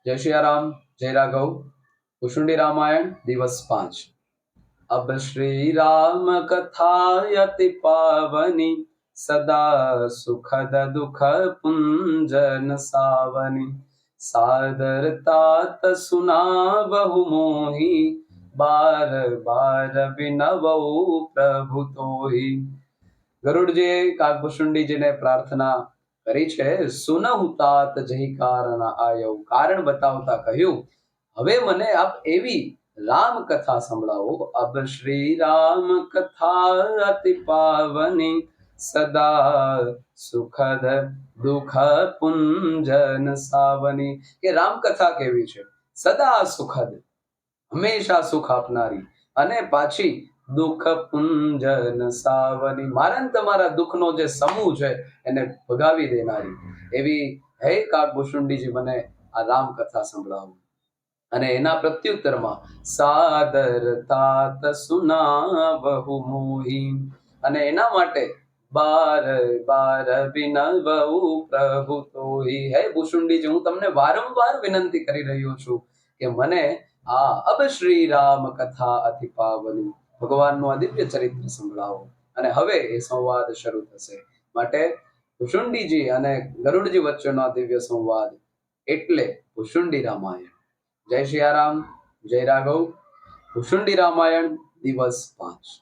जय श्री राम, जय राघव। कुशुंडी रामायण दिवस 5। अब श्री राम कथा अति पावनी, सदा सुखद दुख पुंजन सावनी। सादर तात सुना बहु मोही, बार बार विनवऊ प्रभु तोही। ગરુડજીએ કાગભૂષુંડીજીને પ્રાર્થના કરી છે, સુનહુ તાત જહી કારણ આયવ, કારણ બતાવતા કહ્યું, હવે મને આપ એવી રામ કથા સંભળાવો। અબ શ્રી રામ કથા અતિ પાવની, સદા સુખદ દુઃખ પુંજન સાવની। કે રામ કથા કેવી છે? સદા સુખદ, હંમેશા સુખ આપનારી, અને પાછી દુઃખ પુંજન સાવની, મારા તમારા દુઃખનો જે સમૂહ છે એને ભગાવી દેનારી એવી હે કાગભૂષુંડીજી મને આ રામ કથા સંભળાવો। અને એના પ્રત્યુત્તરમાં સાદર તાત સુનાવહુ મોહી, અને એના માટે બાર બાર વિનવઉ પ્રભુ તોહી। હે ભૂષુંડીજી, હું તમને વારંવાર વિનંતી કરી રહ્યો છું કે મને આ અબ શ્રી રામ કથા અતિ પાવની, ભગવાનનું આ દિવ્ય ચરિત્ર સંભળાવો। અને હવે એ સંવાદ શરૂ થશે। માટે ભૂષુંડીજી અને ગરુડજી વચ્ચેનો આ દિવ્ય સંવાદ એટલે ભૂષુંડી રામાયણ। જય સિયારામ, જય રાઘવ। ભૂષુંડી રામાયણ દિવસ 5।